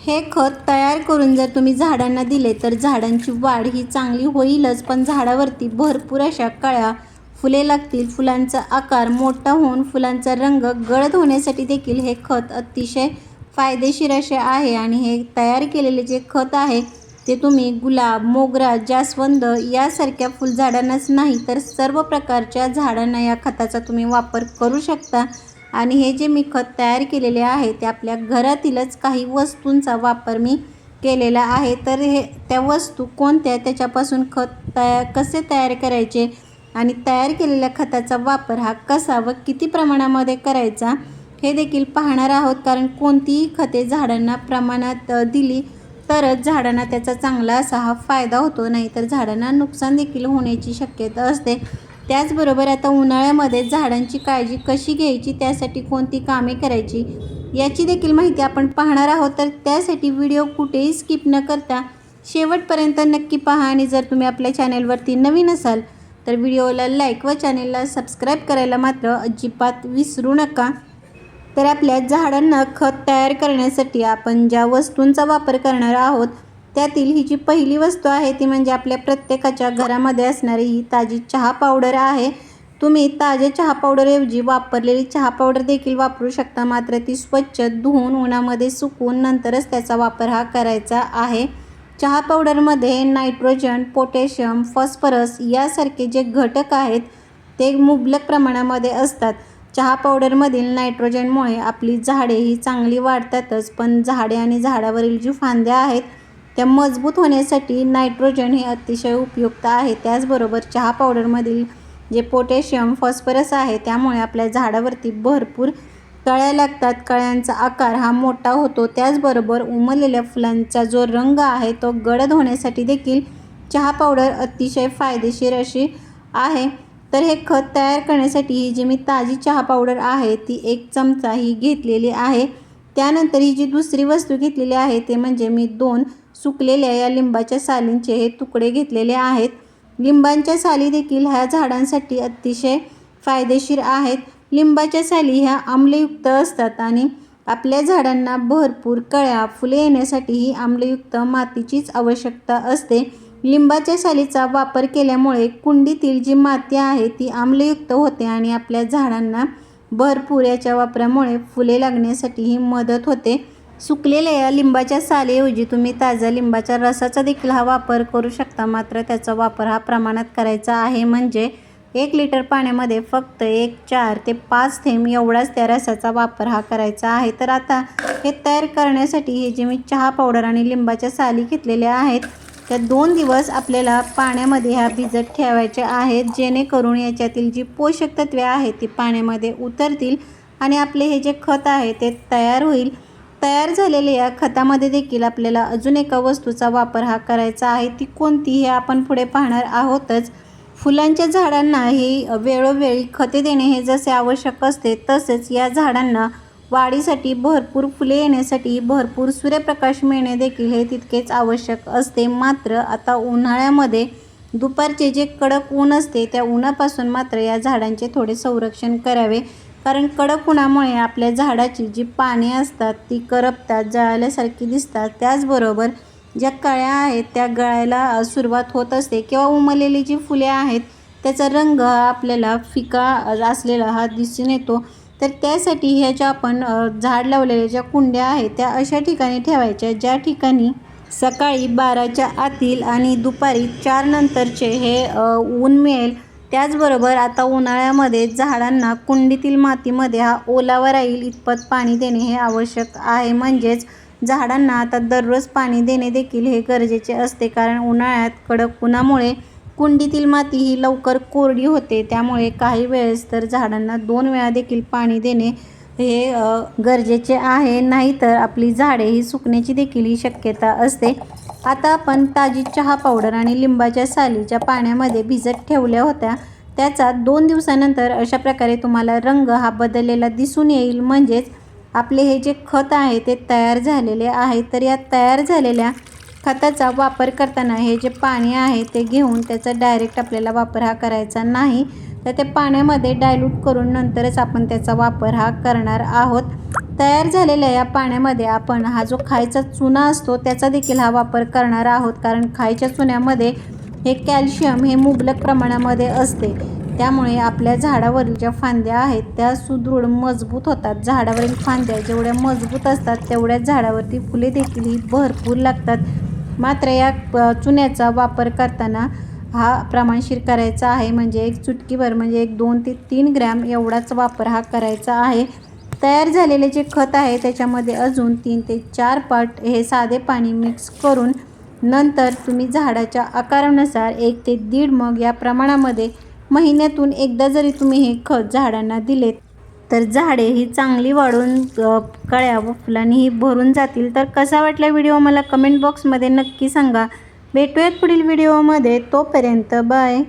हे खत तयार करून जर तुम्ही झाडांना दिले तर झाडांची वाढ ही चांगली होईलच, पण झाडावरती भरपूर अशा कळ्या, फुले लागतील. फुलांचा आकार मोठा होऊन फुलांचा रंग गडद होण्यासाठी देखील हे खत अतिशय फायदेशीर असे आहे. आणि हे तयार केलेले जे खत आहे ते तुम्ही गुलाब, मोगरा, जास्वंद यासारख्या फुलझाडांनाच नाही तर सर्व प्रकारच्या झाडांना या खताचा तुम्ही वापर करू शकता. आणि हे जे मी खत तयार केलेले आहे ते आपल्या घरातीलच काही वस्तूंचा वापर मी केलेला आहे. तर हे त्या वस्तू कोणत्या, त्याच्यापासून खत कसे तयार करायचे आणि तयार केलेल्या खताचा वापर हा कसा व किती प्रमाणामध्ये करायचा हे देखील पाहणार आहोत. कारण कोणतीही खते झाडांना प्रमाणात दिली तरच झाडांना त्याचा चांगला असा हा फायदा होतो, नाहीतर झाडांना नुकसान देखील होण्याची शक्यता असते. त्याचबरोबर आता उन्हाळ्यामध्ये झाडांची काळजी कशी घ्यायची, त्यासाठी कोणती कामे करायची याची देखील माहिती आपण पाहणार आहोत. तर त्यासाठी व्हिडिओ कुठेही स्किप न करता शेवटपर्यंत नक्की पहा. आणि जर तुम्ही आपल्या चॅनेलवरती नवीन असाल तर व्हिडिओला लाईक व चॅनेलला सबस्क्राईब करायला मात्र अजिबात विसरू नका. तर आपल्या झाडांना खत तयार करण्यासाठी आपण ज्या वस्तूंचा वापर करणार आहोत त्यातील ही जी पहिली वस्तू आहे ती म्हणजे आपल्या प्रत्येकाच्या घरामध्ये असणारी ही ताजी चहा पावडर आहे. तुम्ही ताज्या चहा पावडरऐवजी वापरलेली चहा पावडर देखील वापरू शकता, मात्र ती स्वच्छ धुवून उन्हामध्ये सुकवून नंतरच त्याचा वापर हा करायचा आहे. चहा पावडरमध्ये नायट्रोजन, पोटॅशियम, फॉस्फरस यासारखे जे घटक आहेत ते मुबलक प्रमाणामध्ये असतात. चहा पावडरमधील नायट्रोजनमुळे आपली झाडे ही चांगली वाढतातच, पण झाडे आणि झाडावरील जी फांद्या आहेत त्या मजबूत होण्यासाठी नायट्रोजन हे अतिशय उपयुक्त आहे. त्याचबरोबर चहा पावडरमधील जे पोटॅशियम, फॉस्फरस आहे त्यामुळे आपल्या झाडावरती भरपूर कळ्या लागतात. कळ्यांचा आकार हा मोठा होतो. त्याचबरोबर उमललेल्या फुलांचा जो रंग आहे तो गडद होण्यासाठी देखील चहा पावडर अतिशय फायदेशीर अशी आहे. तर हे खत तयार करण्यासाठी ही जी मी ताजी चहा पावडर आहे ती 1 चमचा ही घेतलेली आहे. त्यानंतर ही जी दुसरी वस्तू घेतलेली आहे ते म्हणजे मी 2 सुकलेल्या या लिंबाच्या सालींचे हे तुकडे घेतलेले आहेत. लिंबांच्या साली देखील ह्या झाडांसाठी अतिशय फायदेशीर आहेत. लिंबाच्या साली ह्या आम्लयुक्त असतात आणि आपल्या झाडांना भरपूर कळ्या, फुले येण्यासाठी ही आम्लयुक्त मातीचीच आवश्यकता असते. लिंबाच्या सालीचा वापर केल्यामुळे कुंडीतील जी माती आहे ती आम्लयुक्त होते आणि आपल्या झाडांना भरपूर याच्या वापरामुळे फुले लागण्यासाठीही मदत होते. सुकलेल्या या लिंबाच्या सालीऐवजी तुम्ही ताज्या लिंबाच्या रसाचा देखील हा वापर करू शकता, मात्र त्याचा वापर हा प्रमाणात करायचा आहे. म्हणजे 1 लिटर पाण्यामध्ये फक्त 4 ते 5 थेंब एवढाच त्या रसाचा वापर हा करायचा आहे. तर आता हे तयार करण्यासाठी हे जे मी चहा पावडर आणि लिंबाच्या साली घेतलेल्या आहेत त्या 2 दिवस आपल्याला पाण्यामध्ये ह्या भिजत ठेवायच्या आहेत, जेणेकरून याच्यातील जी पोषक तत्वे आहेत ती पाण्यामध्ये उतरतील आणि आपले हे जे खत आहे ते तयार होईल. तयार झालेल्या या खतामध्ये देखील आपल्याला अजून एका वस्तूचा वापर हा करायचा आहे. ती कोणती हे आपण पुढे पाहणार आहोतच. फुलांच्या झाडांना ही वेळोवेळी खते देणे हे जसे आवश्यक असते तसेच या झाडांना वाढीसाठी, भरपूर फुले येण्यासाठी भरपूर सूर्यप्रकाश मिळणे देखील हे तितकेच आवश्यक असते. मात्र आता उन्हाळ्यामध्ये दुपारचे जे कडक ऊन असते त्या उन्हापासून मात्र या झाडांचे थोडे संरक्षण करावे, कारण कडक उन्हामुळे आपल्या झाडाची जी पाने असतात ती करपतात, जळाल्यासारखी दिसतात. त्याचबरोबर ज्या कळ्या आहेत त्या गळायला सुरुवात होत असते किंवा उमललेली जी फुले आहेत त्याचा रंग आपल्याला फिका असलेला हा दिसून येतो. तर त्यासाठी ह्या ज्या आपण झाड लावलेल्या ज्या कुंड्या आहेत त्या अशा ठिकाणी ठेवायच्या ज्या ठिकाणी सकाळी 12च्या आतील आणि दुपारी 4 नंतरचे हे ऊन मिळेल. त्याचबरोबर आता उन्हाळ्यामध्ये झाडांना कुंडीतील मातीमध्ये हा ओलावा राहील इतपत पाणी देणे हे आवश्यक आहे. म्हणजेच झाडांना आता दररोज पाणी देणे देखील हे गरजेचे असते, कारण उन्हाळ्यात कडक उन्हामुळे कुंडीतील माती ही लवकर कोरडी होते. त्यामुळे काही वेळेस तर झाडांना 2 वेळा देखील पाणी देणे हे गरजेचे आहे, नाहीतर आपली झाडे ही सुकण्याची देखील ही शक्यता असते. आता आपण ताजी चहा पावडर आणि लिंबाच्या सालीच्या पाण्यामध्ये भिजत ठेवल्या होत्या त्याचा 2 दिवसानंतर अशा प्रकारे तुम्हाला रंग हा बदललेला दिसून येईल. म्हणजेच आपले हे जे खत आहे ते तयार झालेले आहे. तर या तयार झालेल्या खताचा वापर करताना हे जे पाणी आहे ते घेऊन त्याचा डायरेक्ट आपल्याला वापर हा करायचा नाही, तर ते पाण्यामध्ये डायल्यूट करून नंतरच आपण त्याचा वापर हा करणार आहोत. तयार झालेल्या या पाण्यामध्ये आपण हा जो खायचा चुना असतो त्याचा देखील हा वापर करणार आहोत, कारण खायच्या चुन्यामध्ये हे कॅल्शियम हे मुबलक प्रमाणामध्ये असते. त्यामुळे आपल्या झाडावरील ज्या फांद्या आहेत त्या सुदृढ मजबूत होतात. झाडावरील फांद्या जेवढ्या मजबूत असतात तेवढ्याच झाडावरती फुले देखील ही भरपूर लागतात. मात्र या चुन्याचा वापर करताना हा प्रमाणशीर करायचा आहे, म्हणजे एक चुटकीभर म्हणजे 1-2 ते 3 ग्रॅम एवढाच वापर हा करायचा आहे. तयार झालेले जे खत आहे त्याच्यामध्ये अजून 3 ते 4 पट हे साधे पाणी मिक्स करून नंतर तुम्ही झाडाच्या आकारानुसार 1 ते 1.5 मग या प्रमाणामध्ये महिन्यातून एकदा जरी तुम्ही हे खत झाडांना दिलेत तर झाडे ही चांगली वाढून कळ्या व फुलांनीही भरून जातील. तर कसा वाटला व्हिडिओ मला कमेंट बॉक्समध्ये नक्की सांगा. भेटूयात पुढील व्हिडिओमध्ये. तोपर्यंत बाय.